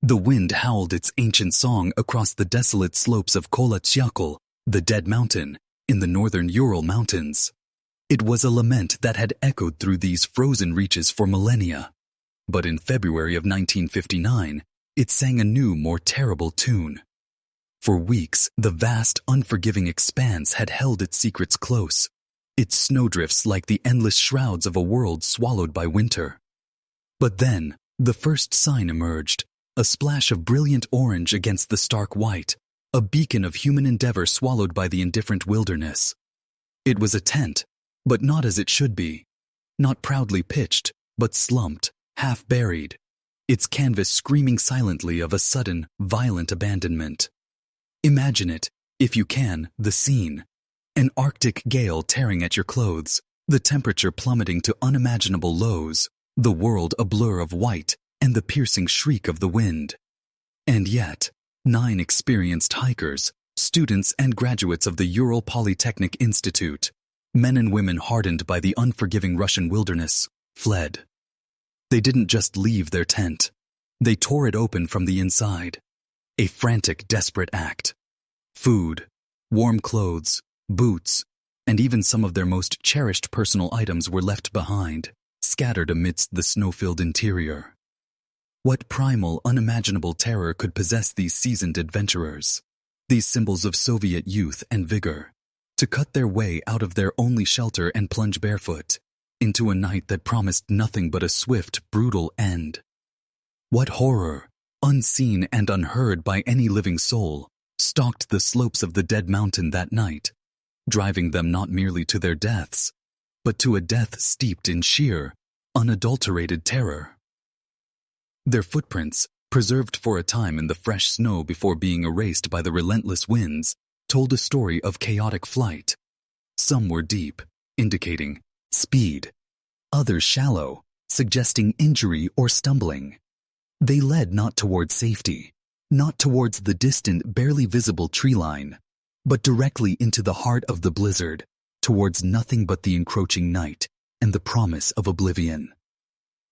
The wind howled its ancient song across the desolate slopes of Kolatsyakl, the Dead Mountain, in the northern Ural Mountains. It was a lament that had echoed through these frozen reaches for millennia. But in February of 1959, it sang a new, more terrible tune. For weeks, the vast, unforgiving expanse had held its secrets close, its snowdrifts like the endless shrouds of a world swallowed by winter. But then, the first sign emerged, a splash of brilliant orange against the stark white, a beacon of human endeavor swallowed by the indifferent wilderness. It was a tent, but not as it should be. Not proudly pitched, but slumped, half buried, its canvas screaming silently of a sudden, violent abandonment. Imagine it, if you can, the scene. An Arctic gale tearing at your clothes, the temperature plummeting to unimaginable lows, the world a blur of white, and the piercing shriek of the wind. And yet, 9 experienced hikers, students and graduates of the Ural Polytechnic Institute, men and women hardened by the unforgiving Russian wilderness, fled. They didn't just leave their tent. They tore it open from the inside. A frantic, desperate act. Food, warm clothes, boots, and even some of their most cherished personal items were left behind, scattered amidst the snow-filled interior. What primal, unimaginable terror could possess these seasoned adventurers, these symbols of Soviet youth and vigor, to cut their way out of their only shelter and plunge barefoot into a night that promised nothing but a swift, brutal end? What horror, unseen and unheard by any living soul, stalked the slopes of the Dead Mountain that night, driving them not merely to their deaths, but to a death steeped in sheer, unadulterated terror? Their footprints, preserved for a time in the fresh snow before being erased by the relentless winds, told a story of chaotic flight. Some were deep, indicating speed. Others shallow, suggesting injury or stumbling. They led not towards safety, not towards the distant, barely visible tree line, but directly into the heart of the blizzard, towards nothing but the encroaching night and the promise of oblivion.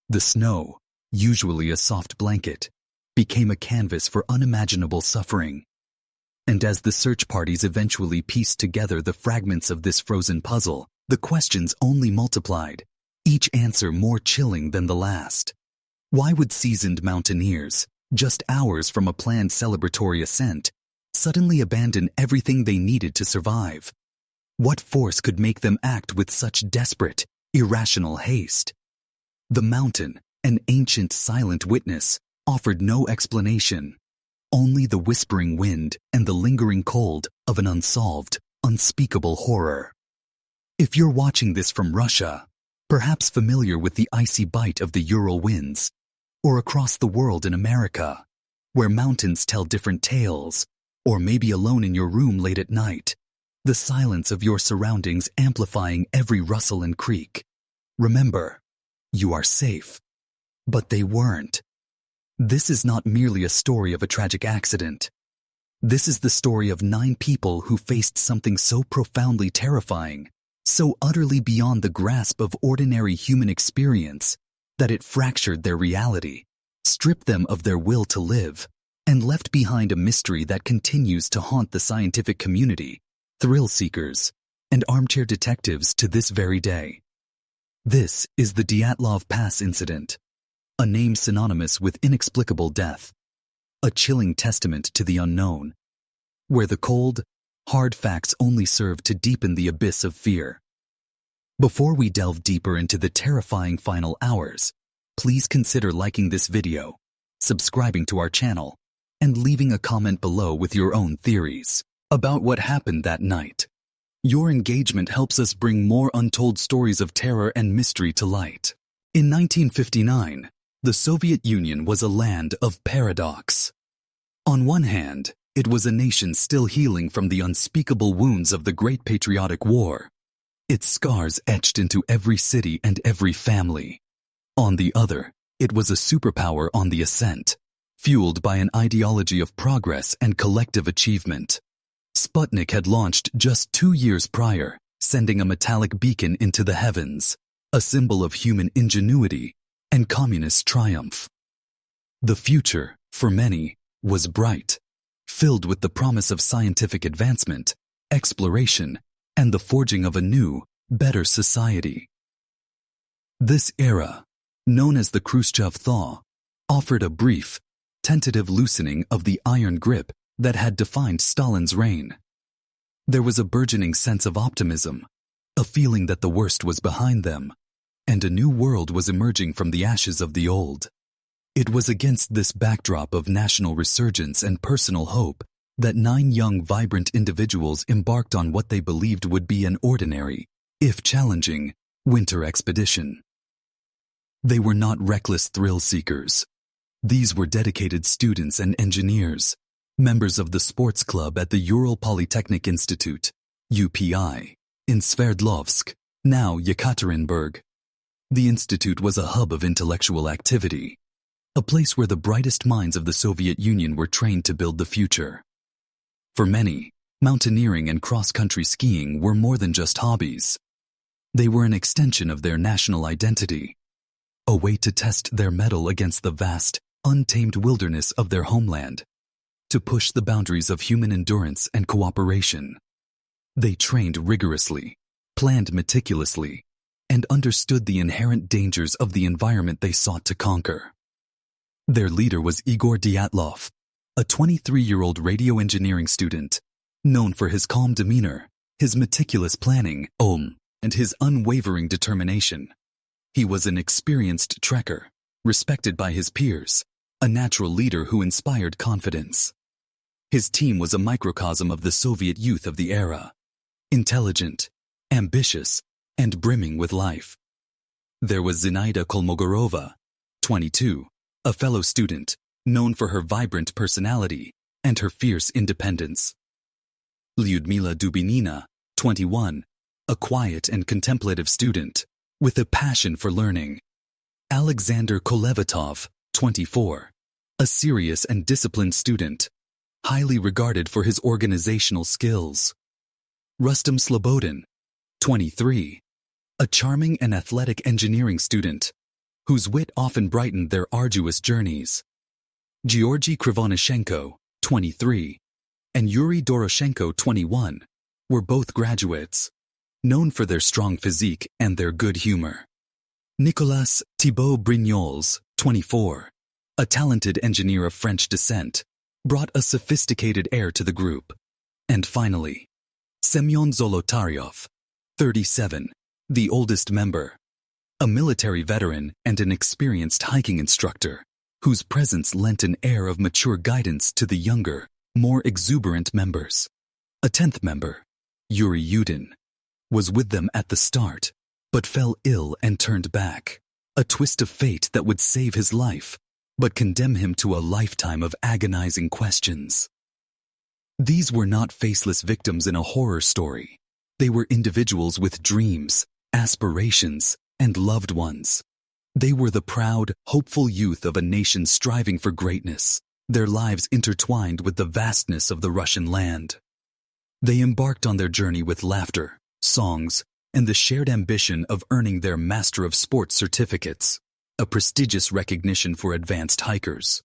The snow, usually a soft blanket, became a canvas for unimaginable suffering. And as the search parties eventually pieced together the fragments of this frozen puzzle, the questions only multiplied, each answer more chilling than the last. Why would seasoned mountaineers, just hours from a planned celebratory ascent, suddenly abandon everything they needed to survive? What force could make them act with such desperate, irrational haste? The mountain, an ancient silent witness, offered no explanation, only the whispering wind and the lingering cold of an unsolved, unspeakable horror. If you're watching this from Russia, perhaps familiar with the icy bite of the Ural winds, or across the world in America, where mountains tell different tales, or maybe alone in your room late at night, the silence of your surroundings amplifying every rustle and creak, remember, you are safe. But they weren't. This is not merely a story of a tragic accident. This is the story of 9 people who faced something so profoundly terrifying, so utterly beyond the grasp of ordinary human experience, that it fractured their reality, stripped them of their will to live, and left behind a mystery that continues to haunt the scientific community, thrill seekers, and armchair detectives to this very day. This is the Dyatlov Pass Incident, a name synonymous with inexplicable death, a chilling testament to the unknown, where the cold, hard facts only serve to deepen the abyss of fear. Before we delve deeper into the terrifying final hours, please consider liking this video, subscribing to our channel, and leaving a comment below with your own theories about what happened that night. Your engagement helps us bring more untold stories of terror and mystery to light. In 1959, the Soviet Union was a land of paradox. On one hand, it was a nation still healing from the unspeakable wounds of the Great Patriotic War, its scars etched into every city and every family. On the other, it was a superpower on the ascent, fueled by an ideology of progress and collective achievement. Sputnik had launched just 2 years prior, sending a metallic beacon into the heavens, a symbol of human ingenuity and communist triumph. The future, for many, was bright, filled with the promise of scientific advancement, exploration, and the forging of a new, better society. This era, known as the Khrushchev thaw, offered a brief, tentative loosening of the iron grip that had defined Stalin's reign. There was a burgeoning sense of optimism, a feeling that the worst was behind them, and a new world was emerging from the ashes of the old. It was against this backdrop of national resurgence and personal hope that 9 young, vibrant individuals embarked on what they believed would be an ordinary, if challenging, winter expedition. They were not reckless thrill-seekers. These were dedicated students and engineers, members of the sports club at the Ural Polytechnic Institute, UPI, in Sverdlovsk, now Yekaterinburg. The institute was a hub of intellectual activity, a place where the brightest minds of the Soviet Union were trained to build the future. For many, mountaineering and cross-country skiing were more than just hobbies. They were an extension of their national identity, a way to test their mettle against the vast, untamed wilderness of their homeland, to push the boundaries of human endurance and cooperation. They trained rigorously, planned meticulously, and understood the inherent dangers of the environment they sought to conquer. Their leader was Igor Dyatlov, a 23-year-old radio engineering student, known for his calm demeanor, his meticulous planning, and his unwavering determination. He was an experienced trekker, respected by his peers, a natural leader who inspired confidence. His team was a microcosm of the Soviet youth of the era, intelligent, ambitious, and brimming with life. There was Zinaida Kolmogorova, 22, a fellow student, known for her vibrant personality and her fierce independence. Lyudmila Dubinina, 21, a quiet and contemplative student, with a passion for learning. Alexander Kolevatov, 24, a serious and disciplined student, highly regarded for his organizational skills. Rustam Slobodin, 23, a charming and athletic engineering student, whose wit often brightened their arduous journeys. Georgy Krivonishenko, 23, and Yuri Doroshenko, 21, were both graduates, known for their strong physique and their good humor. Nicolas Thibault Brignoles, 24, a talented engineer of French descent, brought a sophisticated air to the group. And finally, Semyon Zolotaryov, 37, the oldest member, a military veteran and an experienced hiking instructor, whose presence lent an air of mature guidance to the younger, more exuberant members. A 10th member, Yuri Yudin, was with them at the start, but fell ill and turned back, a twist of fate that would save his life, but condemn him to a lifetime of agonizing questions. These were not faceless victims in a horror story. They were individuals with dreams, aspirations, and loved ones. They were the proud, hopeful youth of a nation striving for greatness, their lives intertwined with the vastness of the Russian land. They embarked on their journey with laughter, songs, and the shared ambition of earning their Master of Sports certificates, a prestigious recognition for advanced hikers.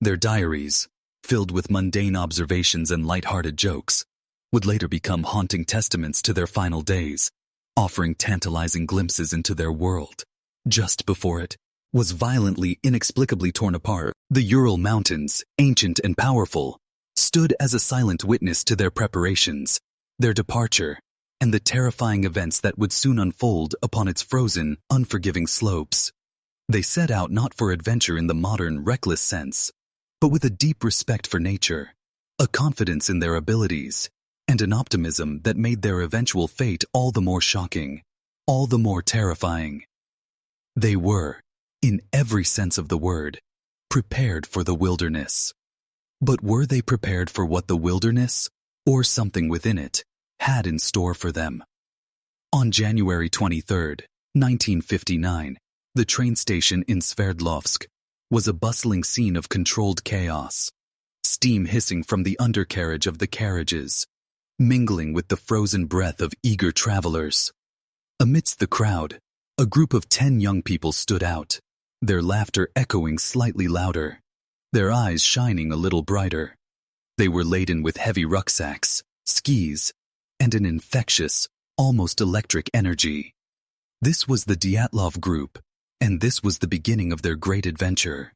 Their diaries, filled with mundane observations and light-hearted jokes, would later become haunting testaments to their final days, offering tantalizing glimpses into their world. Just before it was violently, inexplicably torn apart, the Ural Mountains, ancient and powerful, stood as a silent witness to their preparations, their departure, and the terrifying events that would soon unfold upon its frozen, unforgiving slopes. They set out not for adventure in the modern, reckless sense, but with a deep respect for nature, a confidence in their abilities, and an optimism that made their eventual fate all the more shocking, all the more terrifying. They were, in every sense of the word, prepared for the wilderness. But were they prepared for what the wilderness, or something within it, had in store for them? On January 23, 1959, the train station in Sverdlovsk was a bustling scene of controlled chaos, steam hissing from the undercarriage of the carriages, mingling with the frozen breath of eager travelers. Amidst the crowd, a group of 10 young people stood out, their laughter echoing slightly louder. their eyes shining a little brighter. They were laden with heavy rucksacks, skis, and an infectious, almost electric energy. This was the Dyatlov group, and this was the beginning of their great adventure.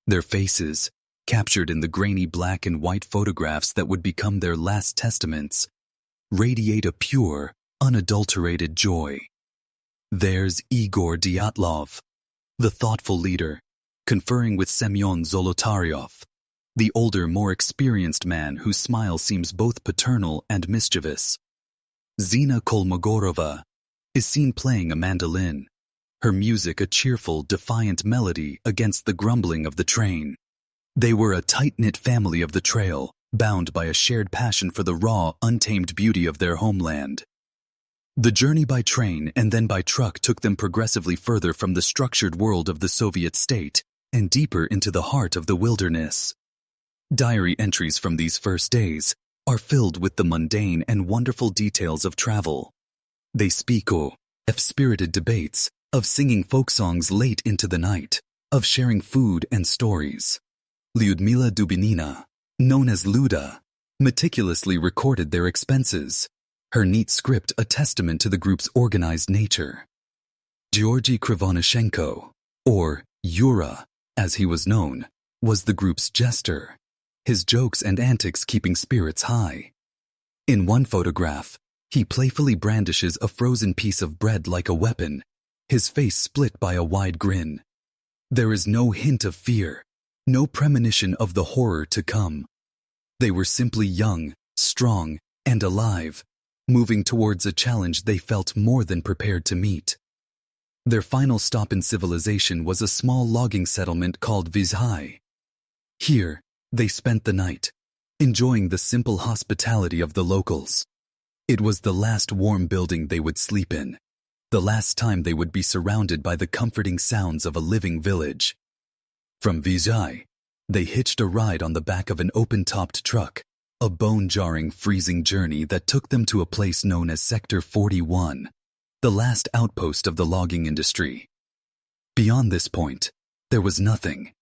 Their faces, captured in the grainy black and white photographs that would become their last testaments, radiate a pure, unadulterated joy. There's Igor Dyatlov, the thoughtful leader, conferring with Semyon Zolotaryov, the older, more experienced man whose smile seems both paternal and mischievous. Zina Kolmogorova is seen playing a mandolin, her music a cheerful, defiant melody against the grumbling of the train. They were a tight-knit family of the trail, bound by a shared passion for the raw, untamed beauty of their homeland. The journey by train and then by truck took them progressively further from the structured world of the Soviet state and deeper into the heart of the wilderness. Diary entries from these first days are filled with the mundane and wonderful details of travel. They speak of spirited debates, of singing folk songs late into the night, of sharing food and stories. Lyudmila Dubinina, known as Luda, meticulously recorded their expenses, her neat script a testament to the group's organized nature. Georgy Krivonishenko, or Yura, as he was known, was the group's jester, his jokes and antics keeping spirits high. In one photograph, he playfully brandishes a frozen piece of bread like a weapon, his face split by a wide grin. There is no hint of fear, no premonition of the horror to come. They were simply young, strong, and alive, moving towards a challenge they felt more than prepared to meet. Their final stop in civilization was a small logging settlement called Vizhai. Here, they spent the night, enjoying the simple hospitality of the locals. It was the last warm building they would sleep in, the last time they would be surrounded by the comforting sounds of a living village. From Vizhai, they hitched a ride on the back of an open-topped truck, a bone-jarring, freezing journey that took them to a place known as Sector 41, the last outpost of the logging industry. Beyond this point, there was nothing.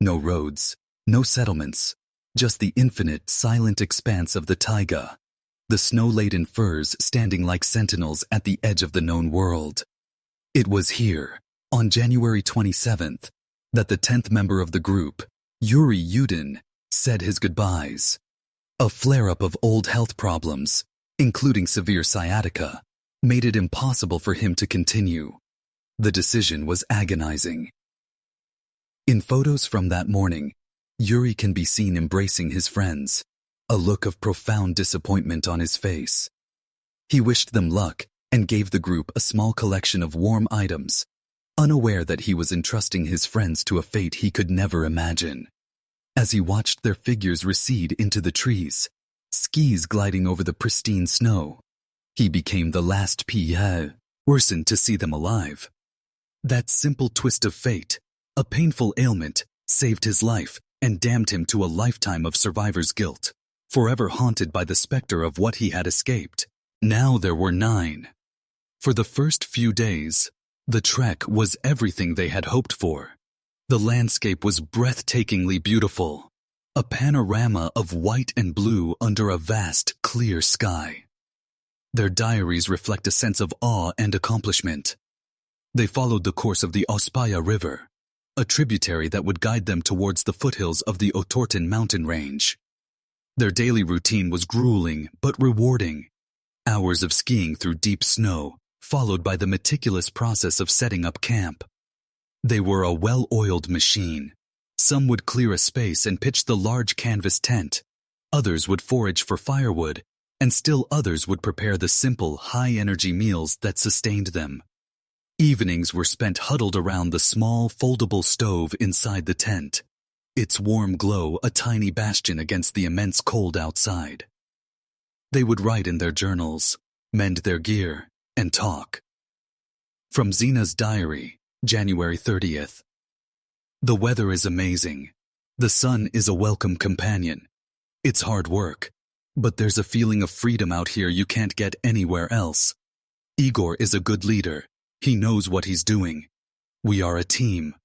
No roads, no settlements, just the infinite, silent expanse of the taiga, the snow-laden firs standing like sentinels at the edge of the known world. It was here, on January 27th, that the 10th member of the group, Yuri Yudin, said his goodbyes. A flare-up of old health problems, including severe sciatica, made it impossible for him to continue. The decision was agonizing. In photos from that morning, Yuri can be seen embracing his friends, a look of profound disappointment on his face. He wished them luck and gave the group a small collection of warm items, unaware that he was entrusting his friends to a fate he could never imagine. As he watched their figures recede into the trees, skis gliding over the pristine snow, he became the last person to see them alive. That simple twist of fate, a painful ailment, saved his life and damned him to a lifetime of survivor's guilt, forever haunted by the specter of what he had escaped. Now there were 9. For the first few days, the trek was everything they had hoped for. The landscape was breathtakingly beautiful, a panorama of white and blue under a vast, clear sky. Their diaries reflect a sense of awe and accomplishment. They followed the course of the Ospaya River, a tributary that would guide them towards the foothills of the Otorten mountain range. Their daily routine was grueling but rewarding. Hours of skiing through deep snow, followed by the meticulous process of setting up camp. They were a well-oiled machine. Some would clear a space and pitch the large canvas tent. Others would forage for firewood, and still others would prepare the simple, high-energy meals that sustained them. Evenings were spent huddled around the small, foldable stove inside the tent, its warm glow a tiny bastion against the immense cold outside. They would write in their journals, mend their gear, and talk. From Zina's diary, January 30th. The weather is amazing. The sun is a welcome companion. It's hard work, but there's a feeling of freedom out here you can't get anywhere else. Igor is a good leader. He knows what he's doing. We are a team.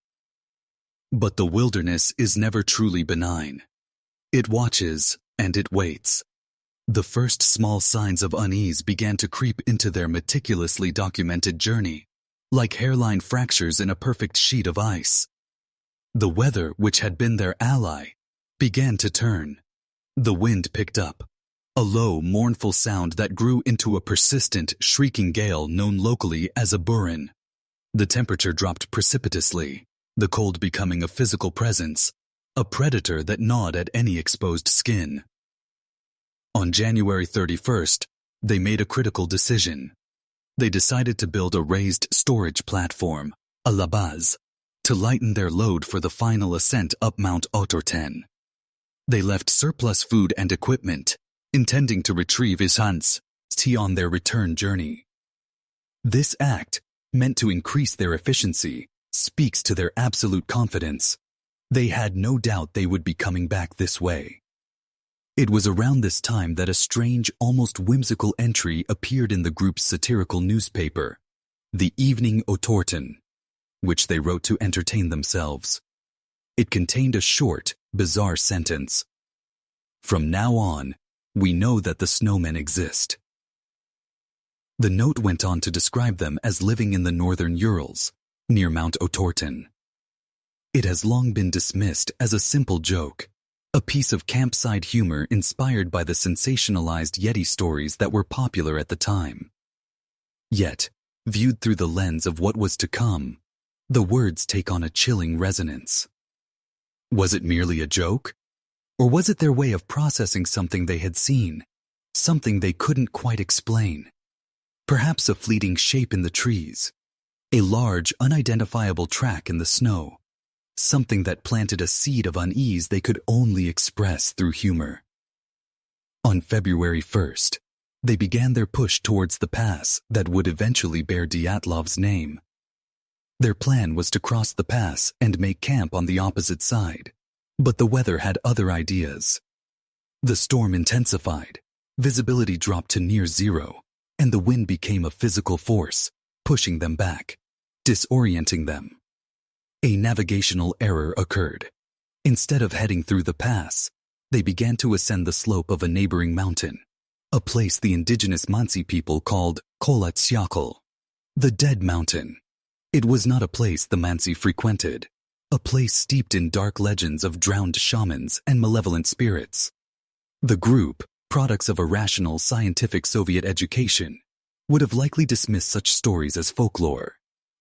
But the wilderness is never truly benign. It watches and it waits. The first small signs of unease began to creep into their meticulously documented journey, like hairline fractures in a perfect sheet of ice. The weather, which had been their ally, began to turn. The wind picked up, a low, mournful sound that grew into a persistent, shrieking gale known locally as a burin. The temperature dropped precipitously, the cold becoming a physical presence, a predator that gnawed at any exposed skin. On January 31st, they made a critical decision. They decided to build a raised storage platform, a la base, to lighten their load for the final ascent up Mount Otorten. They left surplus food and equipment, intending to retrieve essence on their return journey. This act, meant to increase their efficiency, speaks to their absolute confidence. They had no doubt they would be coming back this way. It was around this time that a strange, almost whimsical entry appeared in the group's satirical newspaper, the Evening Otorten, which they wrote to entertain themselves. It contained a short, bizarre sentence. "From now on, we know that the snowmen exist." The note went on to describe them as living in the northern Urals, near Mount Otorten. It has long been dismissed as a simple joke, a piece of campsite humor inspired by the sensationalized Yeti stories that were popular at the time. Yet, viewed through the lens of what was to come, the words take on a chilling resonance. Was it merely a joke? Or was it their way of processing something they had seen, something they couldn't quite explain? Perhaps a fleeting shape in the trees, a large, unidentifiable track in the snow, something that planted a seed of unease they could only express through humor. On February 1st, they began their push towards the pass that would eventually bear Dyatlov's name. Their plan was to cross the pass and make camp on the opposite side, but the weather had other ideas. The storm intensified, visibility dropped to near zero, and the wind became a physical force, pushing them back, disorienting them. A navigational error occurred. Instead of heading through the pass, they began to ascend the slope of a neighboring mountain, a place the indigenous Mansi people called Kolatsiakal, the Dead Mountain. It was not a place the Mansi frequented, a place steeped in dark legends of drowned shamans and malevolent spirits. The group, products of a rational scientific Soviet education, would have likely dismissed such stories as folklore.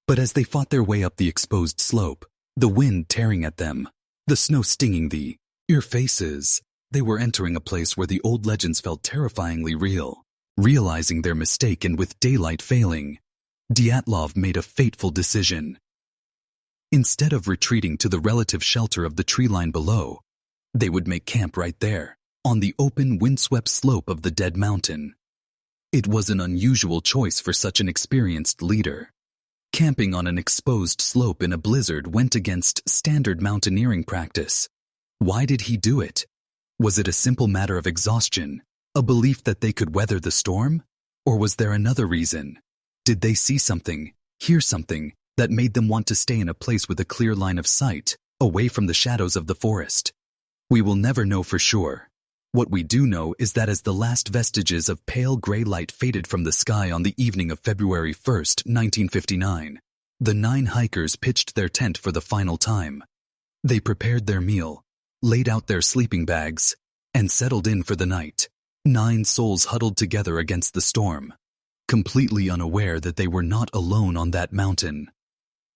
But as they fought their way up the exposed slope, the wind tearing at them, the snow stinging ear faces, they were entering a place where the old legends felt terrifyingly real. Realizing their mistake and with daylight failing, Dyatlov made a fateful decision. Instead of retreating to the relative shelter of the tree line below, they would make camp right there, on the open, windswept slope of the Dead Mountain. It was an unusual choice for such an experienced leader. Camping on an exposed slope in a blizzard went against standard mountaineering practice. Why did he do it? Was it a simple matter of exhaustion, a belief that they could weather the storm? Or was there another reason? Did they see something, hear something, that made them want to stay in a place with a clear line of sight, away from the shadows of the forest? We will never know for sure. What we do know is that as the last vestiges of pale gray light faded from the sky on the evening of February 1st, 1959, the 9 hikers pitched their tent for the final time. They prepared their meal, laid out their sleeping bags, and settled in for the night. 9 souls huddled together against the storm, completely unaware that they were not alone on that mountain.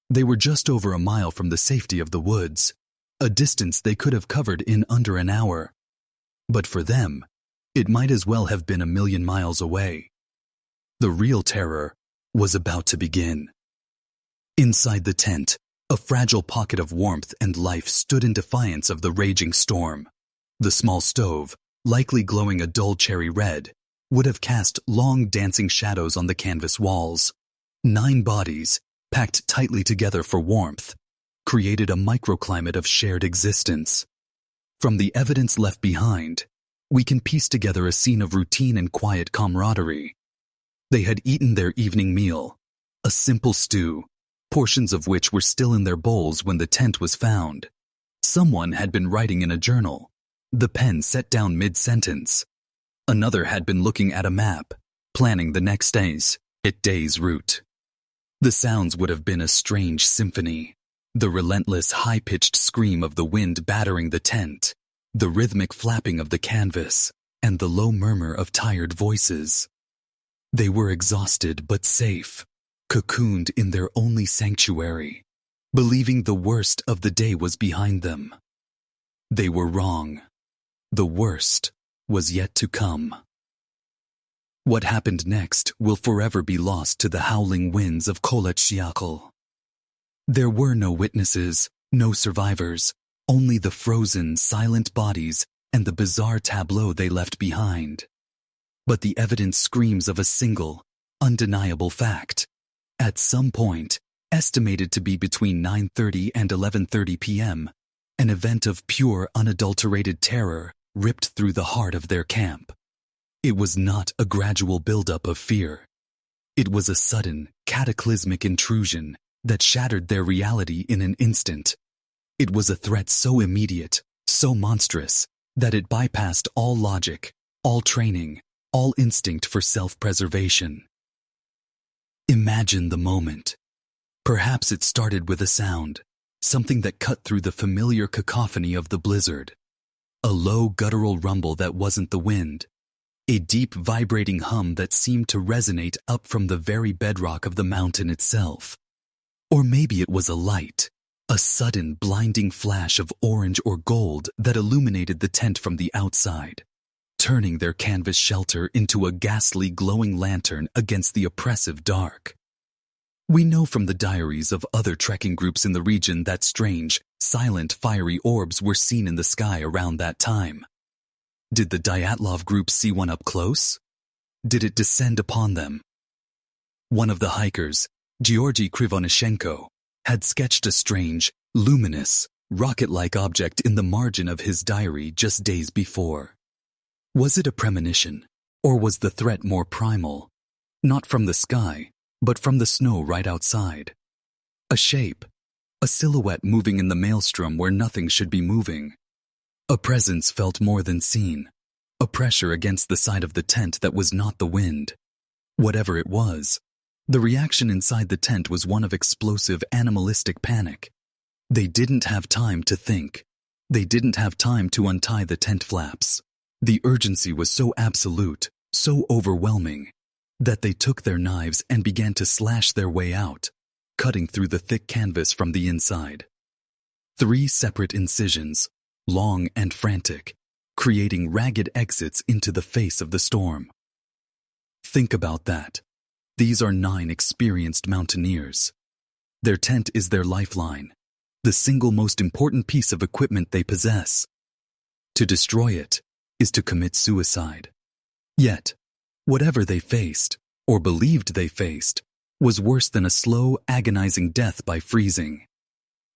They were just over a mile from the safety of the woods, a distance they could have covered in under an hour. But for them, it might as well have been 1,000,000 miles away. The real terror was about to begin. Inside the tent, a fragile pocket of warmth and life stood in defiance of the raging storm. The small stove, likely glowing a dull cherry red, would have cast long dancing shadows on the canvas walls. 9 bodies, packed tightly together for warmth, created a microclimate of shared existence. From the evidence left behind, we can piece together a scene of routine and quiet camaraderie. They had eaten their evening meal, a simple stew, portions of which were still in their bowls when the tent was found. Someone had been writing in a journal, the pen set down mid-sentence. Another had been looking at a map, planning the next day's route. The sounds would have been a strange symphony. The relentless, high-pitched scream of the wind battering the tent, the rhythmic flapping of the canvas, and the low murmur of tired voices. They were exhausted but safe, cocooned in their only sanctuary, believing the worst of the day was behind them. They were wrong. The worst was yet to come. What happened next will forever be lost to the howling winds of Kolatsyakl. There were no witnesses, no survivors, only the frozen, silent bodies and the bizarre tableau they left behind. But the evidence screams of a single, undeniable fact. At some point, estimated to be between 9:30 and 11:30 p.m., an event of pure, unadulterated terror ripped through the heart of their camp. It was not a gradual buildup of fear. It was a sudden, cataclysmic intrusion that shattered their reality in an instant. It was a threat so immediate, so monstrous, that it bypassed all logic, all training, all instinct for self-preservation. Imagine the moment. Perhaps it started with a sound, something that cut through the familiar cacophony of the blizzard. A low guttural rumble that wasn't the wind. A deep vibrating hum that seemed to resonate up from the very bedrock of the mountain itself. Or maybe it was a light, a sudden blinding flash of orange or gold that illuminated the tent from the outside, turning their canvas shelter into a ghastly glowing lantern against the oppressive dark. We know from the diaries of other trekking groups in the region that strange, silent, fiery orbs were seen in the sky around that time. Did the Dyatlov group see one up close? Did it descend upon them? One of the hikers, Georgy Krivonishenko, had sketched a strange, luminous, rocket-like object in the margin of his diary just days before. Was it a premonition, or was the threat more primal? Not from the sky, but from the snow right outside. A shape, a silhouette moving in the maelstrom where nothing should be moving. A presence felt more than seen, a pressure against the side of the tent that was not the wind. Whatever it was, the reaction inside the tent was one of explosive animalistic panic. They didn't have time to think. They didn't have time to untie the tent flaps. The urgency was so absolute, so overwhelming, that they took their knives and began to slash their way out, cutting through the thick canvas from the inside. 3 separate incisions, long and frantic, creating ragged exits into the face of the storm. Think about that. These are 9 experienced mountaineers. Their tent is their lifeline, the single most important piece of equipment they possess. To destroy it is to commit suicide. Yet, whatever they faced, or believed they faced, was worse than a slow, agonizing death by freezing.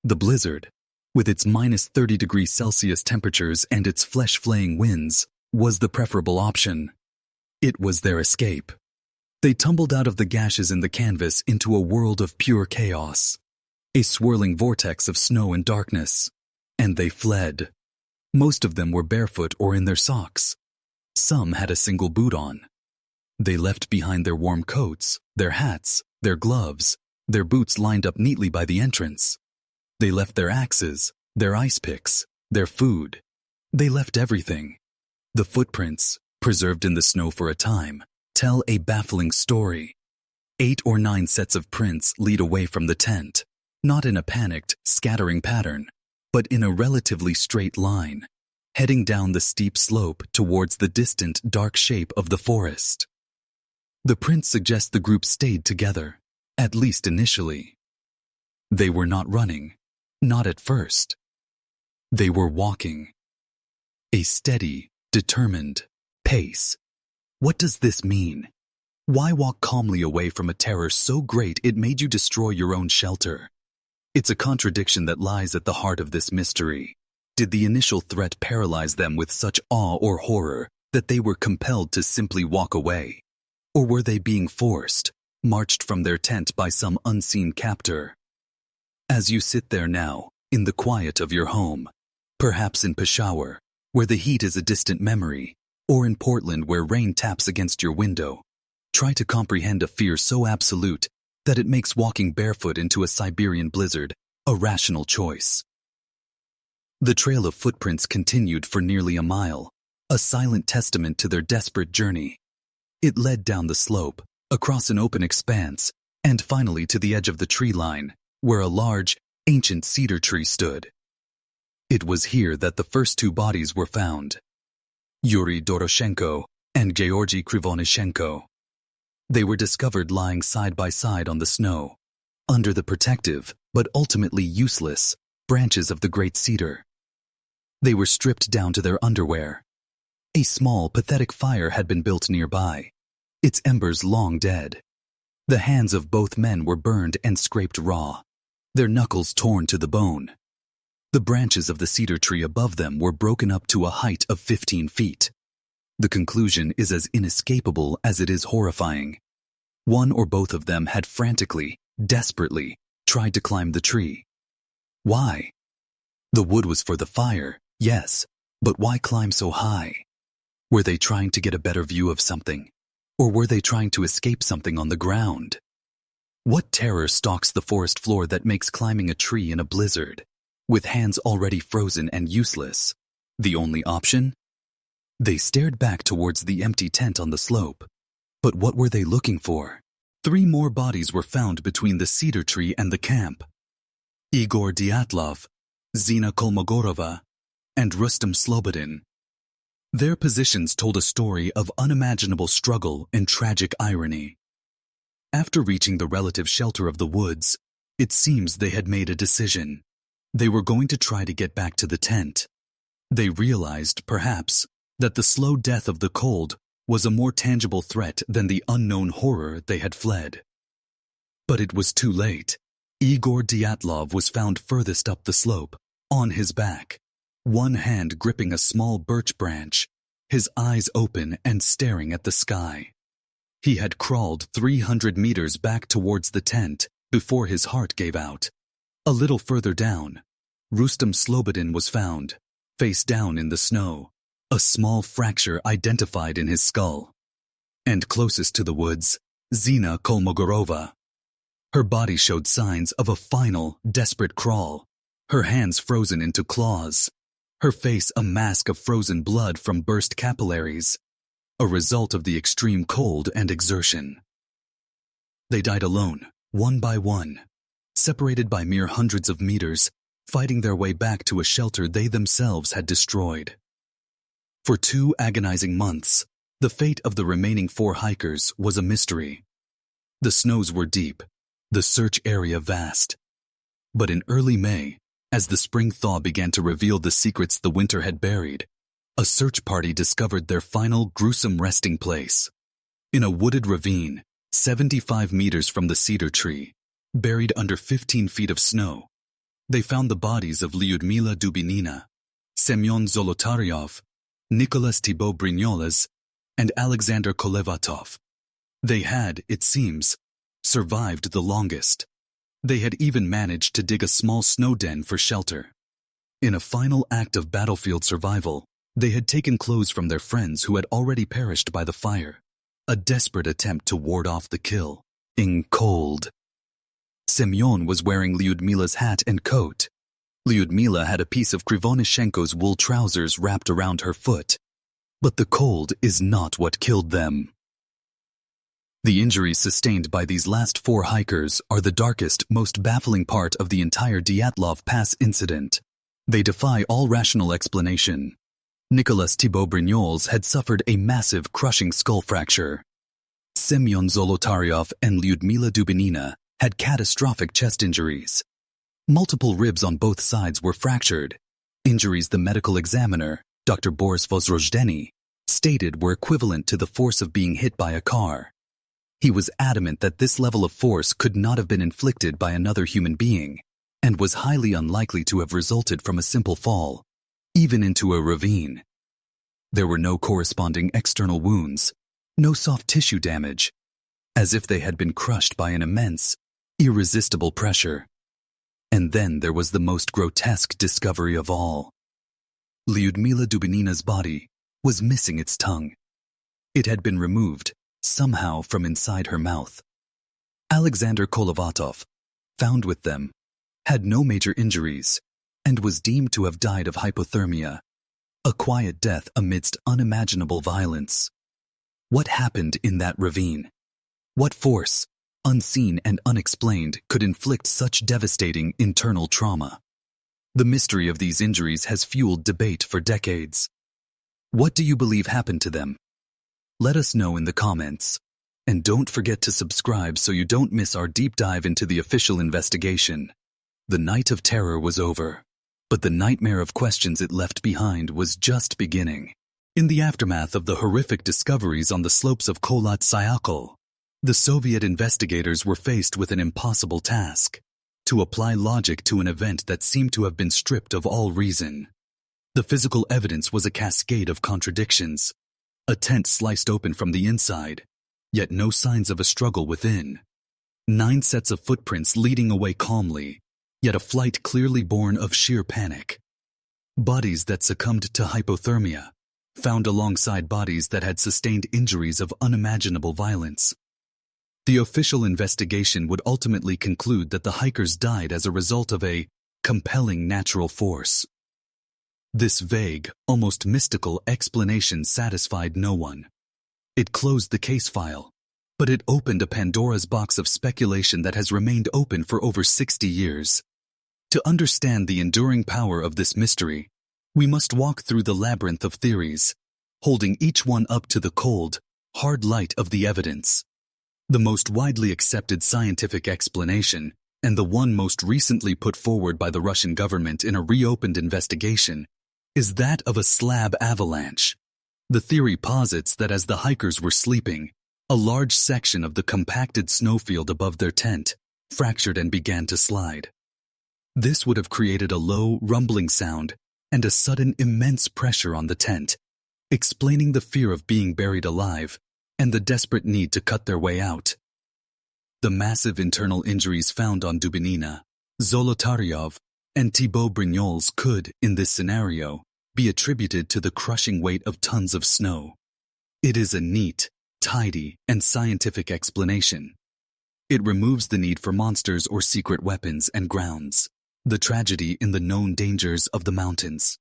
The blizzard, with its minus 30 degrees Celsius temperatures and its flesh-flaying winds, was the preferable option. It was their escape. They tumbled out of the gashes in the canvas into a world of pure chaos, a swirling vortex of snow and darkness, and they fled. Most of them were barefoot or in their socks. Some had a single boot on. They left behind their warm coats, their hats, their gloves, their boots lined up neatly by the entrance. They left their axes, their ice picks, their food. They left everything. The footprints, preserved in the snow for a time, tell a baffling story. 8 or 9 sets of prints lead away from the tent, not in a panicked, scattering pattern, but in a relatively straight line, heading down the steep slope towards the distant, dark shape of the forest. The prints suggest the group stayed together, at least initially. They were not running, not at first. They were walking. A steady, determined pace. What does this mean? Why walk calmly away from a terror so great it made you destroy your own shelter? It's a contradiction that lies at the heart of this mystery. Did the initial threat paralyze them with such awe or horror that they were compelled to simply walk away? Or were they being forced, marched from their tent by some unseen captor, As you sit there now, in the quiet of your home, perhaps in Peshawar, where the heat is a distant memory, or in Portland where rain taps against your window, try to comprehend a fear so absolute that it makes walking barefoot into a Siberian blizzard a rational choice. The trail of footprints continued for nearly a mile, a silent testament to their desperate journey. It led down the slope, across an open expanse, and finally to the edge of the tree line, where a large, ancient cedar tree stood. It was here that the first two bodies were found, Yuri Doroshenko and Georgy Krivonishenko. They were discovered lying side by side on the snow, under the protective, but ultimately useless, branches of the great cedar. They were stripped down to their underwear. A small, pathetic fire had been built nearby, its embers long dead. The hands of both men were burned and scraped raw, their knuckles torn to the bone. The branches of the cedar tree above them were broken up to a height of 15 feet. The conclusion is as inescapable as it is horrifying. One or both of them had frantically, desperately, tried to climb the tree. Why? The wood was for the fire, yes, but why climb so high? Were they trying to get a better view of something? Or were they trying to escape something on the ground? What terror stalks the forest floor that makes climbing a tree in a blizzard, with hands already frozen and useless, the only option? They stared back towards the empty tent on the slope. But what were they looking for? 3 more bodies were found between the cedar tree and the camp. Igor Dyatlov, Zina Kolmogorova, and Rustam Slobodin. Their positions told a story of unimaginable struggle and tragic irony. After reaching the relative shelter of the woods, it seems they had made a decision. They were going to try to get back to the tent. They realized, perhaps, that the slow death of the cold was a more tangible threat than the unknown horror they had fled. But it was too late. Igor Dyatlov was found furthest up the slope, on his back, one hand gripping a small birch branch, his eyes open and staring at the sky. He had crawled 300 meters back towards the tent before his heart gave out. A little further down, Rustam Slobodin was found, face down in the snow, a small fracture identified in his skull. And closest to the woods, Zina Kolmogorova. Her body showed signs of a final, desperate crawl, her hands frozen into claws, her face a mask of frozen blood from burst capillaries, a result of the extreme cold and exertion. They died alone, one by one, separated by mere hundreds of meters, fighting their way back to a shelter they themselves had destroyed. For 2 agonizing months, the fate of the remaining 4 hikers was a mystery. The snows were deep, the search area vast. But in early May, as the spring thaw began to reveal the secrets the winter had buried, a search party discovered their final gruesome resting place. In a wooded ravine, 75 meters from the cedar tree, buried under 15 feet of snow, they found the bodies of Lyudmila Dubinina, Semyon Zolotaryov, Nicholas Thibault Brignoles, and Alexander Kolevatov. They had, it seems, survived the longest. They had even managed to dig a small snow den for shelter. In a final act of battlefield survival, they had taken clothes from their friends who had already perished by the fire, a desperate attempt to ward off the kill, in cold. Semyon was wearing Lyudmila's hat and coat. Lyudmila had a piece of Krivonishenko's wool trousers wrapped around her foot. But the cold is not what killed them. The injuries sustained by these last 4 hikers are the darkest, most baffling part of the entire Dyatlov Pass incident. They defy all rational explanation. Nicholas Thibault Brignoles had suffered a massive, crushing skull fracture. Semyon Zolotaryov and Lyudmila Dubinina had catastrophic chest injuries. Multiple ribs on both sides were fractured, injuries the medical examiner, Dr. Boris Vozrojdeny, stated were equivalent to the force of being hit by a car. He was adamant that this level of force could not have been inflicted by another human being, and was highly unlikely to have resulted from a simple fall, even into a ravine. There were no corresponding external wounds, no soft tissue damage, as if they had been crushed by an immense, irresistible pressure. And then there was the most grotesque discovery of all. Lyudmila Dubinina's body was missing its tongue. It had been removed, somehow, from inside her mouth. Alexander Kolovatov, found with them, had no major injuries and was deemed to have died of hypothermia, a quiet death amidst unimaginable violence. What happened in that ravine? What force, unseen and unexplained, could inflict such devastating internal trauma? The mystery of these injuries has fueled debate for decades. What do you believe happened to them? Let us know in the comments. And don't forget to subscribe so you don't miss our deep dive into the official investigation. The night of terror was over, but the nightmare of questions it left behind was just beginning. In the aftermath of the horrific discoveries on the slopes of Kholat Syakhl, the Soviet investigators were faced with an impossible task: to apply logic to an event that seemed to have been stripped of all reason. The physical evidence was a cascade of contradictions. A tent sliced open from the inside, yet no signs of a struggle within. 9 sets of footprints leading away calmly, yet a flight clearly born of sheer panic. Bodies that succumbed to hypothermia, found alongside bodies that had sustained injuries of unimaginable violence. The official investigation would ultimately conclude that the hikers died as a result of a compelling natural force. This vague, almost mystical explanation satisfied no one. It closed the case file, but it opened a Pandora's box of speculation that has remained open for over 60 years. To understand the enduring power of this mystery, we must walk through the labyrinth of theories, holding each one up to the cold, hard light of the evidence. The most widely accepted scientific explanation, and the one most recently put forward by the Russian government in a reopened investigation, is that of a slab avalanche. The theory posits that as the hikers were sleeping, a large section of the compacted snowfield above their tent fractured and began to slide. This would have created a low, rumbling sound and a sudden immense pressure on the tent, explaining the fear of being buried alive and the desperate need to cut their way out. The massive internal injuries found on Dubinina, Zolotaryov, and Thibaut Brignoles could, in this scenario, be attributed to the crushing weight of tons of snow. It is a neat, tidy, and scientific explanation. It removes the need for monsters or secret weapons and grounds, the tragedy in the known dangers of the mountains.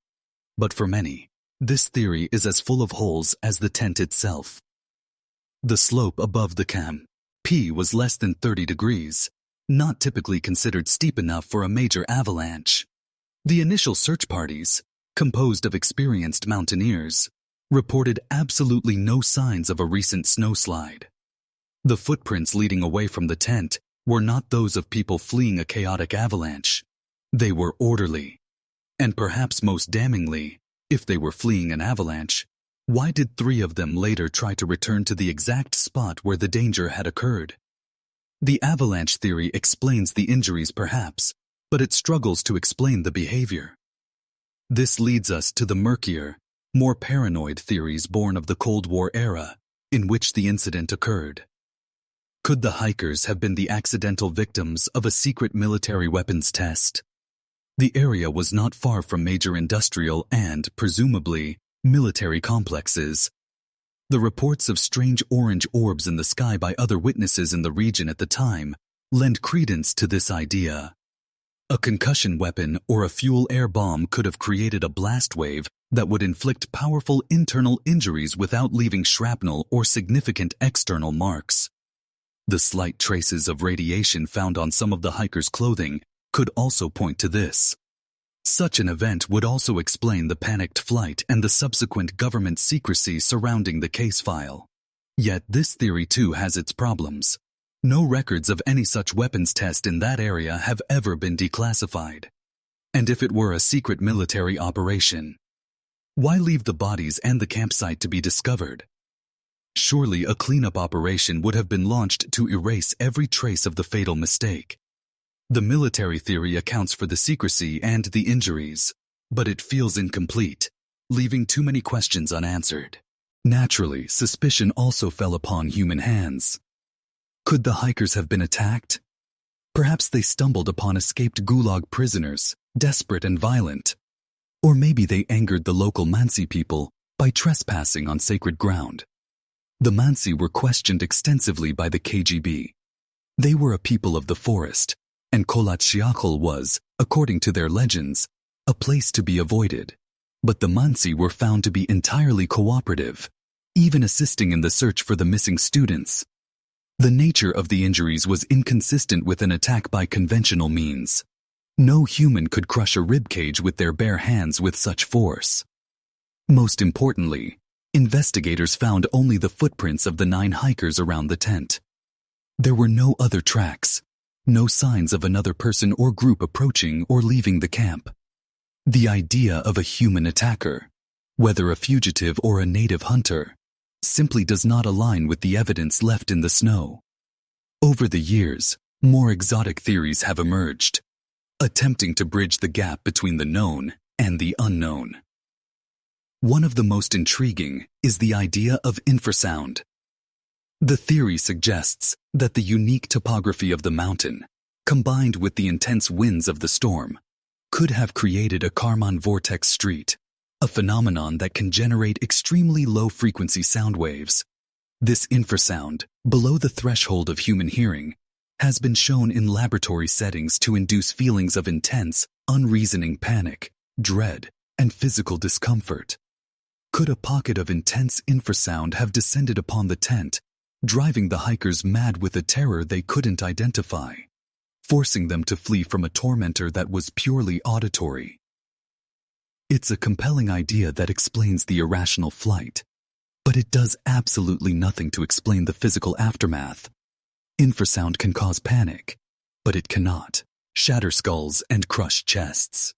But for many, this theory is as full of holes as the tent itself. The slope above the Camp P was less than 30 degrees, not typically considered steep enough for a major avalanche. The initial search parties, composed of experienced mountaineers, reported absolutely no signs of a recent snowslide. The footprints leading away from the tent were not those of people fleeing a chaotic avalanche. They were orderly. And perhaps most damningly, if they were fleeing an avalanche, why did 3 of them later try to return to the exact spot where the danger had occurred? The avalanche theory explains the injuries perhaps, but it struggles to explain the behavior. This leads us to the murkier, more paranoid theories born of the Cold War era, in which the incident occurred. Could the hikers have been the accidental victims of a secret military weapons test? The area was not far from major industrial and, presumably, military complexes. The reports of strange orange orbs in the sky by other witnesses in the region at the time lend credence to this idea. A concussion weapon or a fuel air bomb could have created a blast wave that would inflict powerful internal injuries without leaving shrapnel or significant external marks. The slight traces of radiation found on some of the hikers' clothing could also point to this. Such an event would also explain the panicked flight and the subsequent government secrecy surrounding the case file. Yet this theory too has its problems. No records of any such weapons test in that area have ever been declassified. And if it were a secret military operation, why leave the bodies and the campsite to be discovered? Surely a cleanup operation would have been launched to erase every trace of the fatal mistake. The military theory accounts for the secrecy and the injuries, but it feels incomplete, leaving too many questions unanswered. Naturally, suspicion also fell upon human hands. Could the hikers have been attacked? Perhaps they stumbled upon escaped Gulag prisoners, desperate and violent. Or maybe they angered the local Mansi people by trespassing on sacred ground. The Mansi were questioned extensively by the KGB. They were a people of the forest, and Kolatsiakhl was, according to their legends, a place to be avoided. But the Mansi were found to be entirely cooperative, even assisting in the search for the missing students. The nature of the injuries was inconsistent with an attack by conventional means. No human could crush a ribcage with their bare hands with such force. Most importantly, investigators found only the footprints of the 9 hikers around the tent. There were no other tracks, no signs of another person or group approaching or leaving the camp. The idea of a human attacker, whether a fugitive or a native hunter, simply does not align with the evidence left in the snow. Over the years, more exotic theories have emerged, attempting to bridge the gap between the known and the unknown. One of the most intriguing is the idea of infrasound. The theory suggests that the unique topography of the mountain, combined with the intense winds of the storm, could have created a Kármán vortex street, a phenomenon that can generate extremely low-frequency sound waves. This infrasound, below the threshold of human hearing, has been shown in laboratory settings to induce feelings of intense, unreasoning panic, dread, and physical discomfort. Could a pocket of intense infrasound have descended upon the tent, driving the hikers mad with a terror they couldn't identify, forcing them to flee from a tormentor that was purely auditory? It's a compelling idea that explains the irrational flight, but it does absolutely nothing to explain the physical aftermath. Infrasound can cause panic, but it cannot shatter skulls and crush chests.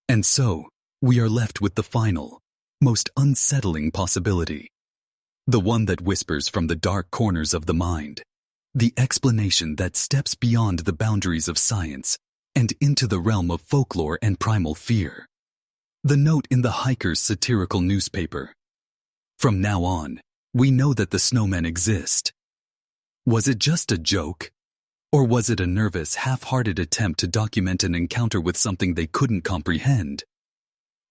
And so, we are left with the final, most unsettling possibility. The one that whispers from the dark corners of the mind. The explanation that steps beyond the boundaries of science and into the realm of folklore and primal fear. The note in the hiker's satirical newspaper. From now on, we know that the snowmen exist. Was it just a joke? Or was it a nervous, half-hearted attempt to document an encounter with something they couldn't comprehend?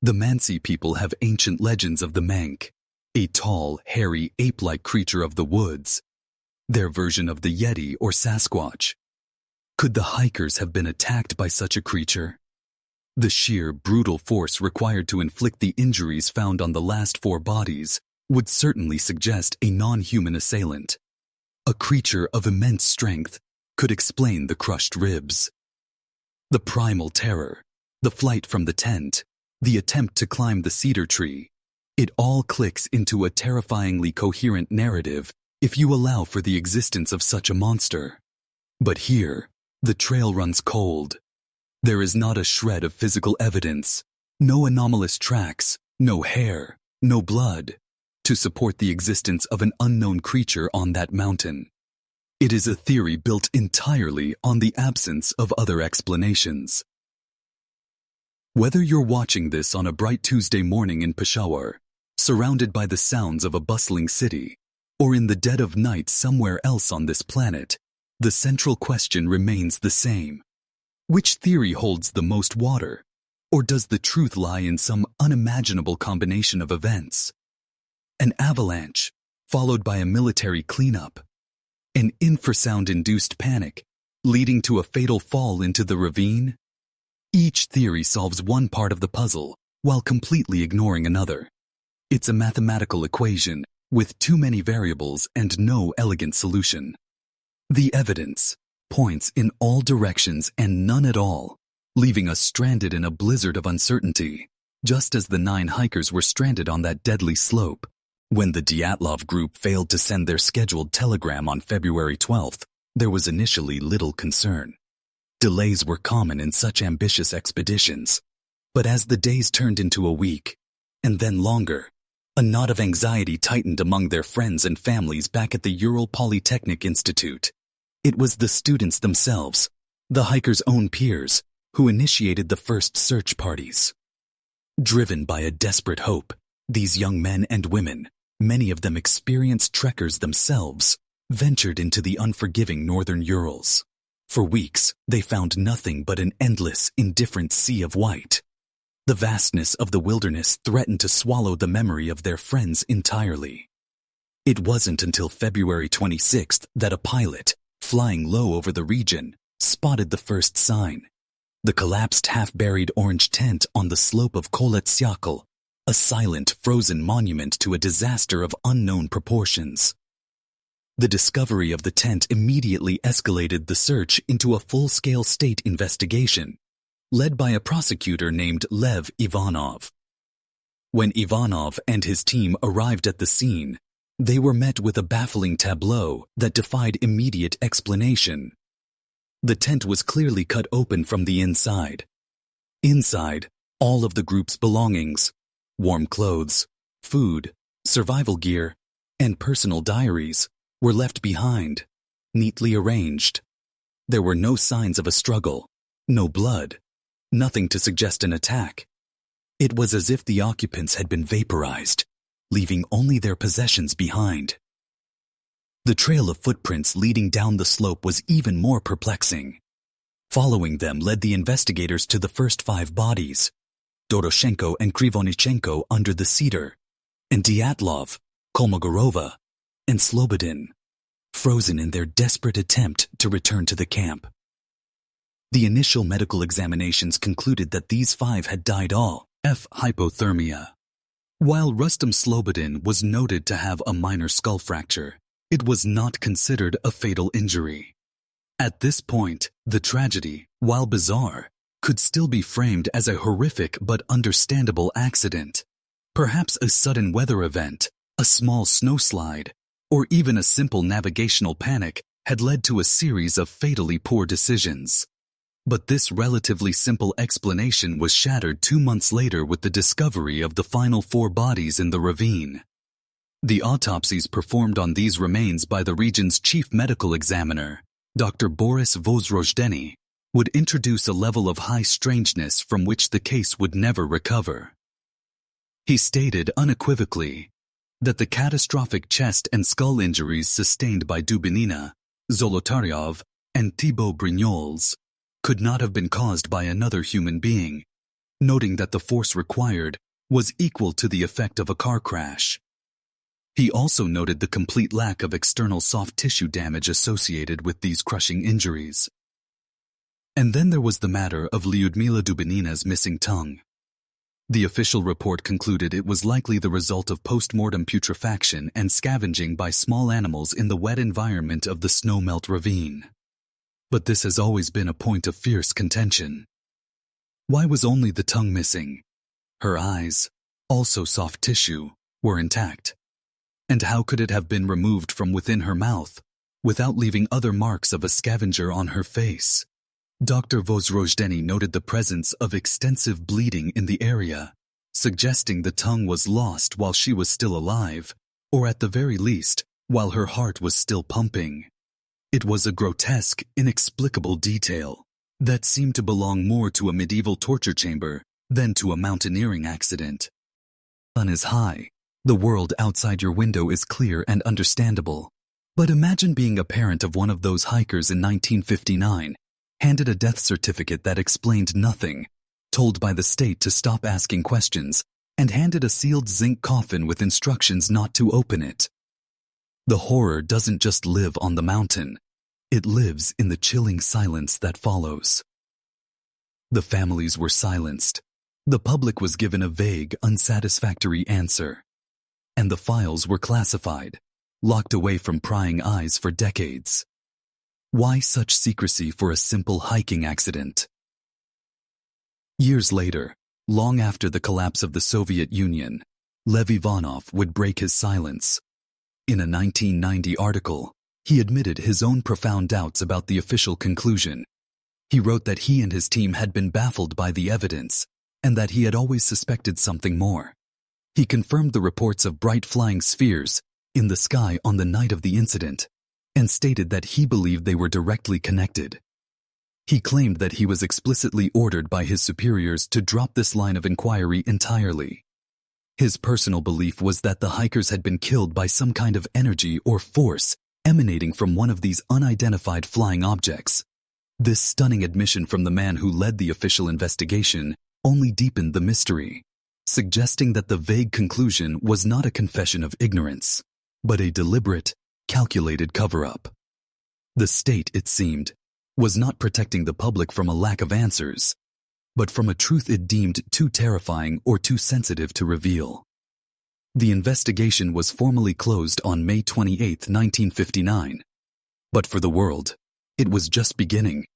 The Mansi people have ancient legends of the Mank, a tall, hairy, ape-like creature of the woods. Their version of the Yeti or Sasquatch. Could the hikers have been attacked by such a creature? The sheer, brutal force required to inflict the injuries found on the last 4 bodies would certainly suggest a non-human assailant. A creature of immense strength could explain the crushed ribs. The primal terror, the flight from the tent, the attempt to climb the cedar tree, it all clicks into a terrifyingly coherent narrative if you allow for the existence of such a monster. But here, the trail runs cold. There is not a shred of physical evidence, no anomalous tracks, no hair, no blood, to support the existence of an unknown creature on that mountain. It is a theory built entirely on the absence of other explanations. Whether you're watching this on a bright Tuesday morning in Peshawar, surrounded by the sounds of a bustling city, or in the dead of night somewhere else on this planet, the central question remains the same. Which theory holds the most water? Or does the truth lie in some unimaginable combination of events? An avalanche, followed by a military cleanup. An infrasound-induced panic, leading to a fatal fall into the ravine? Each theory solves one part of the puzzle, while completely ignoring another. It's a mathematical equation, with too many variables and no elegant solution. The evidence points in all directions and none at all, leaving us stranded in a blizzard of uncertainty, just as the 9 hikers were stranded on that deadly slope. When the Dyatlov group failed to send their scheduled telegram on February 12th, there was initially little concern. Delays were common in such ambitious expeditions. But as the days turned into a week, and then longer, a knot of anxiety tightened among their friends and families back at the Ural Polytechnic Institute. It was the students themselves, the hikers' own peers, who initiated the first search parties. Driven by a desperate hope, these young men and women, many of them experienced trekkers themselves, ventured into the unforgiving northern Urals. For weeks, they found nothing but an endless, indifferent sea of white. The vastness of the wilderness threatened to swallow the memory of their friends entirely. It wasn't until February 26th that a pilot, flying low over the region, spotted the first sign: the collapsed half-buried orange tent on the slope of Koletsiakl, a silent, frozen monument to a disaster of unknown proportions. The discovery of the tent immediately escalated the search into a full-scale state investigation, led by a prosecutor named Lev Ivanov. When Ivanov and his team arrived at the scene, they were met with a baffling tableau that defied immediate explanation. The tent was clearly cut open from the inside. Inside, all of the group's belongings, warm clothes, food, survival gear, and personal diaries, were left behind, neatly arranged. There were no signs of a struggle, no blood, nothing to suggest an attack. It was as if the occupants had been vaporized, leaving only their possessions behind. The trail of footprints leading down the slope was even more perplexing. Following them led the investigators to the first 5 bodies: Doroshenko and Krivonichenko under the cedar, and Dyatlov, Kolmogorova, and Slobodin, frozen in their desperate attempt to return to the camp. The initial medical examinations concluded that these 5 had died all of hypothermia. While Rustam Slobodin was noted to have a minor skull fracture, it was not considered a fatal injury. At this point, the tragedy, while bizarre, could still be framed as a horrific but understandable accident. Perhaps a sudden weather event, a small snowslide, or even a simple navigational panic had led to a series of fatally poor decisions. But this relatively simple explanation was shattered 2 months later with the discovery of the final 4 bodies in the ravine. The autopsies performed on these remains by the region's chief medical examiner, Dr. Boris Vozrojdeny, would introduce a level of high strangeness from which the case would never recover. He stated unequivocally that the catastrophic chest and skull injuries sustained by Dubinina, Zolotaryov, and Thibaut Brignoles could not have been caused by another human being, noting that the force required was equal to the effect of a car crash. He also noted the complete lack of external soft tissue damage associated with these crushing injuries. And then there was the matter of Lyudmila Dubinina's missing tongue. The official report concluded it was likely the result of post-mortem putrefaction and scavenging by small animals in the wet environment of the snowmelt ravine. But this has always been a point of fierce contention. Why was only the tongue missing? Her eyes, also soft tissue, were intact. And how could it have been removed from within her mouth, without leaving other marks of a scavenger on her face? Dr. Vozrojdeny noted the presence of extensive bleeding in the area, suggesting the tongue was lost while she was still alive, or at the very least, while her heart was still pumping. It was a grotesque, inexplicable detail that seemed to belong more to a medieval torture chamber than to a mountaineering accident. The sun is high. The world outside your window is clear and understandable. But imagine being a parent of one of those hikers in 1959, handed a death certificate that explained nothing, told by the state to stop asking questions, and handed a sealed zinc coffin with instructions not to open it. The horror doesn't just live on the mountain. It lives in the chilling silence that follows. The families were silenced. The public was given a vague, unsatisfactory answer. And the files were classified, locked away from prying eyes for decades. Why such secrecy for a simple hiking accident? Years later, long after the collapse of the Soviet Union, Lev Ivanov would break his silence. In a 1990 article, he admitted his own profound doubts about the official conclusion. He wrote that he and his team had been baffled by the evidence, and that he had always suspected something more. He confirmed the reports of bright flying spheres in the sky on the night of the incident, and stated that he believed they were directly connected. He claimed that he was explicitly ordered by his superiors to drop this line of inquiry entirely. His personal belief was that the hikers had been killed by some kind of energy or force emanating from one of these unidentified flying objects, This stunning admission from the man who led the official investigation only deepened the mystery, suggesting that the vague conclusion was not a confession of ignorance, but a deliberate, calculated cover-up. The state, it seemed, was not protecting the public from a lack of answers, but from a truth it deemed too terrifying or too sensitive to reveal. The investigation was formally closed on May 28, 1959, but for the world, it was just beginning.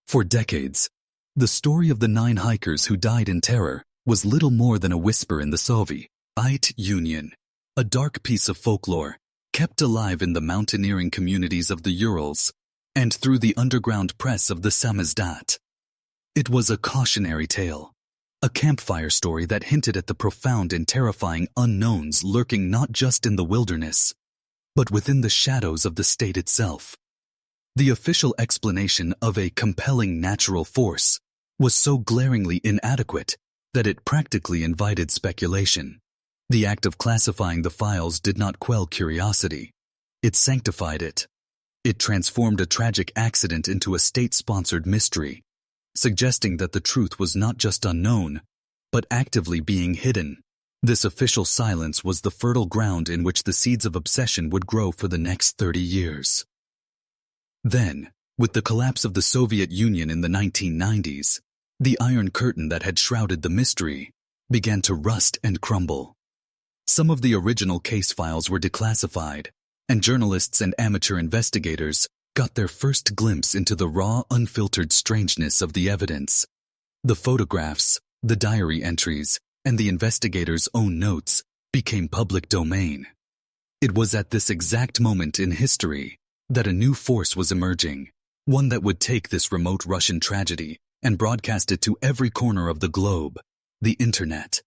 For decades, the story of the 9 hikers who died in terror was little more than a whisper in the Soviet Union, a dark piece of folklore kept alive in the mountaineering communities of the Urals and through the underground press of the samizdat. It was a cautionary tale, a campfire story that hinted at the profound and terrifying unknowns lurking not just in the wilderness, but within the shadows of the state itself. The official explanation of a compelling natural force was so glaringly inadequate that it practically invited speculation. The act of classifying the files did not quell curiosity. It sanctified it. It transformed a tragic accident into a state-sponsored mystery, suggesting that the truth was not just unknown, but actively being hidden. This official silence was the fertile ground in which the seeds of obsession would grow for the next 30 years. Then, with the collapse of the Soviet Union in the 1990s, the Iron Curtain that had shrouded the mystery began to rust and crumble. Some of the original case files were declassified, and journalists and amateur investigators got their first glimpse into the raw, unfiltered strangeness of the evidence. The photographs, the diary entries, and the investigators' own notes became public domain. It was at this exact moment in history that a new force was emerging, one that would take this remote Russian tragedy and broadcast it to every corner of the globe, the Internet.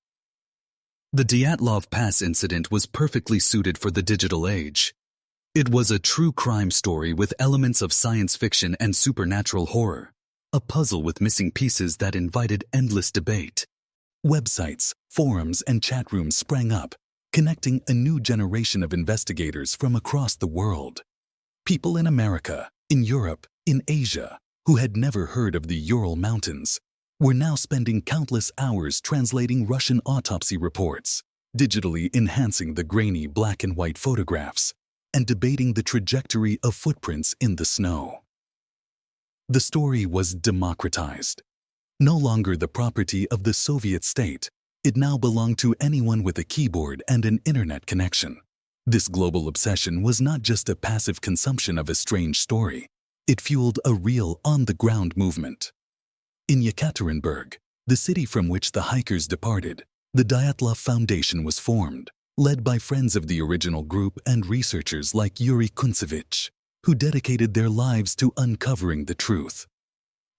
The Dyatlov Pass Incident was perfectly suited for the digital age. It was a true crime story with elements of science fiction and supernatural horror, a puzzle with missing pieces that invited endless debate. Websites, forums, and chat rooms sprang up, connecting a new generation of investigators from across the world. People in America, in Europe, in Asia, who had never heard of the Ural Mountains, were now spending countless hours translating Russian autopsy reports, digitally enhancing the grainy black and white photographs, and debating the trajectory of footprints in the snow. The story was democratized. No longer the property of the Soviet state, it now belonged to anyone with a keyboard and an internet connection. This global obsession was not just a passive consumption of a strange story. It fueled a real on-the-ground movement. In Yekaterinburg, the city from which the hikers departed, the Dyatlov Foundation was formed, led by friends of the original group and researchers like Yuri Kuntsevich, who dedicated their lives to uncovering the truth.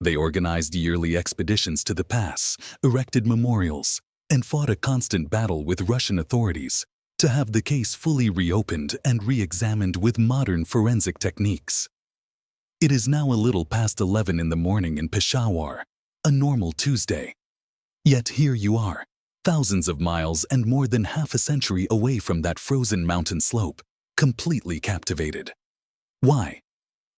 They organized yearly expeditions to the pass, erected memorials, and fought a constant battle with Russian authorities to have the case fully reopened and re-examined with modern forensic techniques. It is now a little past 11 in the morning in Peshawar, a normal Tuesday. Yet here you are, thousands of miles and more than half a century away from that frozen mountain slope, completely captivated. Why?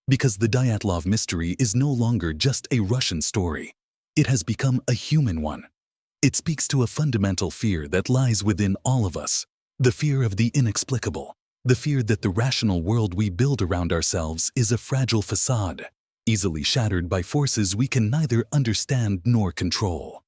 Because the Dyatlov mystery is no longer just a Russian story. It has become a human one. It speaks to a fundamental fear that lies within all of us, the fear of the inexplicable, the fear that the rational world we build around ourselves is a fragile facade, easily shattered by forces we can neither understand nor control.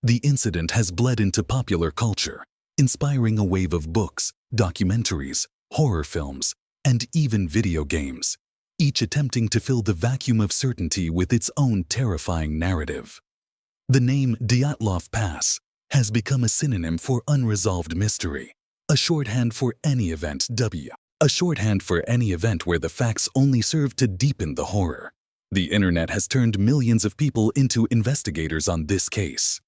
The incident has bled into popular culture, inspiring a wave of books, documentaries, horror films, and even video games, each attempting to fill the vacuum of certainty with its own terrifying narrative. The name Dyatlov Pass has become a synonym for unresolved mystery, a shorthand for any event where the facts only serve to deepen the horror. The internet has turned millions of people into investigators on this case.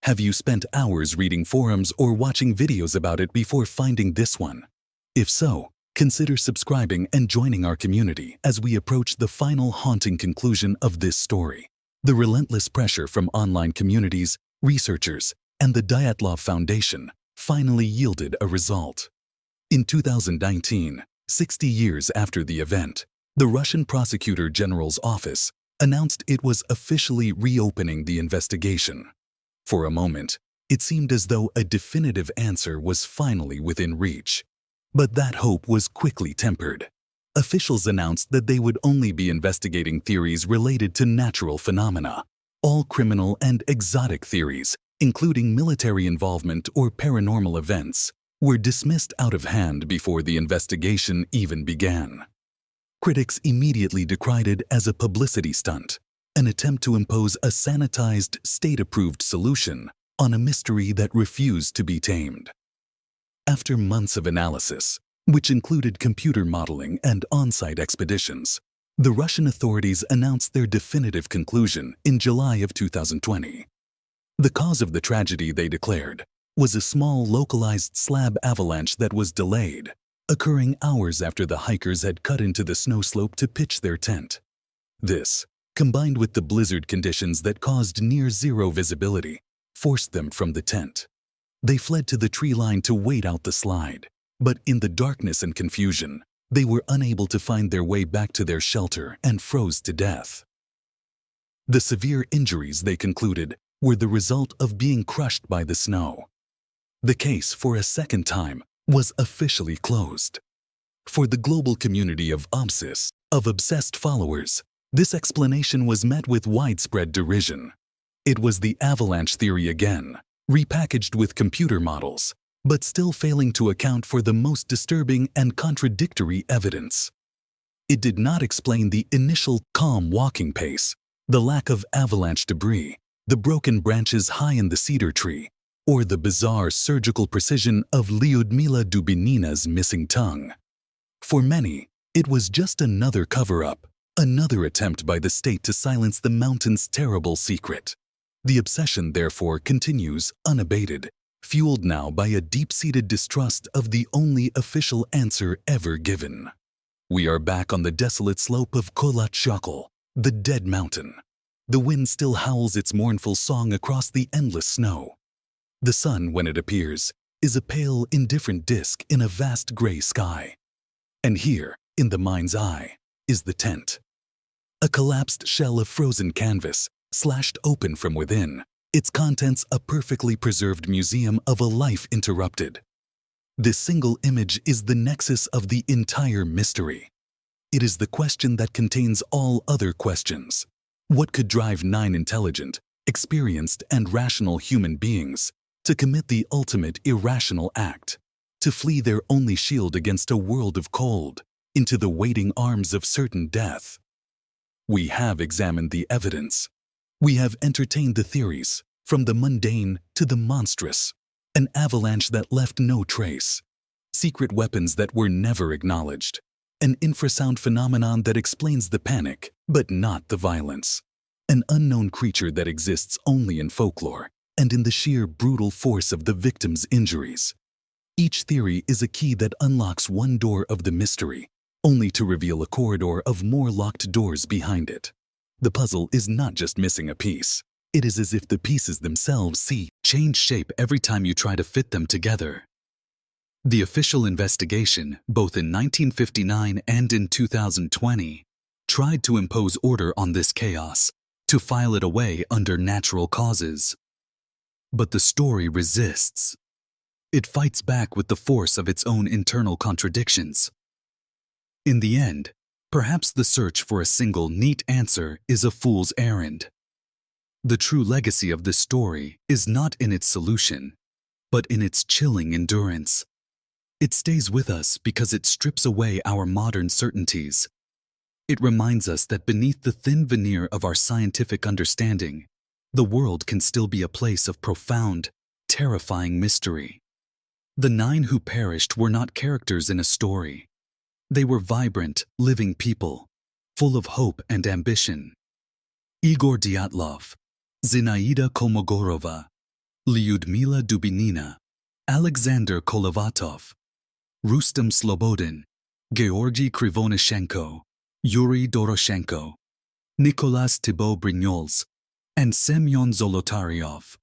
Have you spent hours reading forums or watching videos about it before finding this one? If so, consider subscribing and joining our community as we approach the final haunting conclusion of this story. The relentless pressure from online communities, researchers, and the Dyatlov Foundation finally yielded a result. In 2019, 60 years after the event, The Russian Prosecutor General's office announced it was officially reopening the investigation. For a moment, it seemed as though a definitive answer was finally within reach. But that hope was quickly tempered. Officials announced that they would only be investigating theories related to natural phenomena. All criminal and exotic theories, including military involvement or paranormal events, were dismissed out of hand before the investigation even began. Critics immediately decried it as a publicity stunt, an attempt to impose a sanitized, state-approved solution on a mystery that refused to be tamed. After months of analysis, which included computer modeling and on-site expeditions, the Russian authorities announced their definitive conclusion in July of 2020. The cause of the tragedy, they declared, was a small localized slab avalanche that was delayed, occurring hours after the hikers had cut into the snow slope to pitch their tent. This, combined with the blizzard conditions that caused near-zero visibility, forced them from the tent. They fled to the tree line to wait out the slide, but in the darkness and confusion, they were unable to find their way back to their shelter and froze to death. The severe injuries, they concluded, were the result of being crushed by the snow. The case, for a second time, was officially closed. For the global community of obsessed followers, this explanation was met with widespread derision. It was the avalanche theory again, repackaged with computer models, but still failing to account for the most disturbing and contradictory evidence. It did not explain the initial calm walking pace, the lack of avalanche debris, the broken branches high in the cedar tree, or the bizarre surgical precision of Lyudmila Dubinina's missing tongue. For many, it was just another cover-up, another attempt by the state to silence the mountain's terrible secret. The obsession, therefore, continues unabated, fueled now by a deep-seated distrust of the only official answer ever given. We are back on the desolate slope of Kolatsyakl, the dead mountain. The wind still howls its mournful song across the endless snow. The sun, when it appears, is a pale, indifferent disk in a vast gray sky. And here, in the mind's eye, is the tent. A collapsed shell of frozen canvas, slashed open from within, its contents a perfectly preserved museum of a life interrupted. This single image is the nexus of the entire mystery. It is the question that contains all other questions. What could drive 9 intelligent, experienced, and rational human beings to commit the ultimate irrational act, to flee their only shield against a world of cold, into the waiting arms of certain death? We have examined the evidence. We have entertained the theories, from the mundane to the monstrous, an avalanche that left no trace, secret weapons that were never acknowledged, an infrasound phenomenon that explains the panic, but not the violence, an unknown creature that exists only in folklore and in the sheer brutal force of the victim's injuries. Each theory is a key that unlocks one door of the mystery, only to reveal a corridor of more locked doors behind it. The puzzle is not just missing a piece. It is as if the pieces themselves change shape every time you try to fit them together. The official investigation, both in 1959 and in 2020, tried to impose order on this chaos, to file it away under natural causes. But the story resists. It fights back with the force of its own internal contradictions. In the end, perhaps the search for a single neat answer is a fool's errand. The true legacy of this story is not in its solution, but in its chilling endurance. It stays with us because it strips away our modern certainties. It reminds us that beneath the thin veneer of our scientific understanding, the world can still be a place of profound, terrifying mystery. The 9 who perished were not characters in a story. They were vibrant, living people, full of hope and ambition. Igor Dyatlov, Zinaida Kolmogorova, Lyudmila Dubinina, Alexander Kolovatov, Rustem Slobodin, Georgy Krivonishenko, Yuri Doroshenko, Nicolas Thibault-Brignoles, and Semyon Zolotaryov.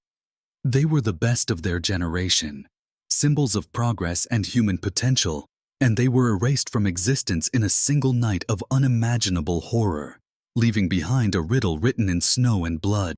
They were the best of their generation, symbols of progress and human potential, and they were erased from existence in a single night of unimaginable horror, leaving behind a riddle written in snow and blood.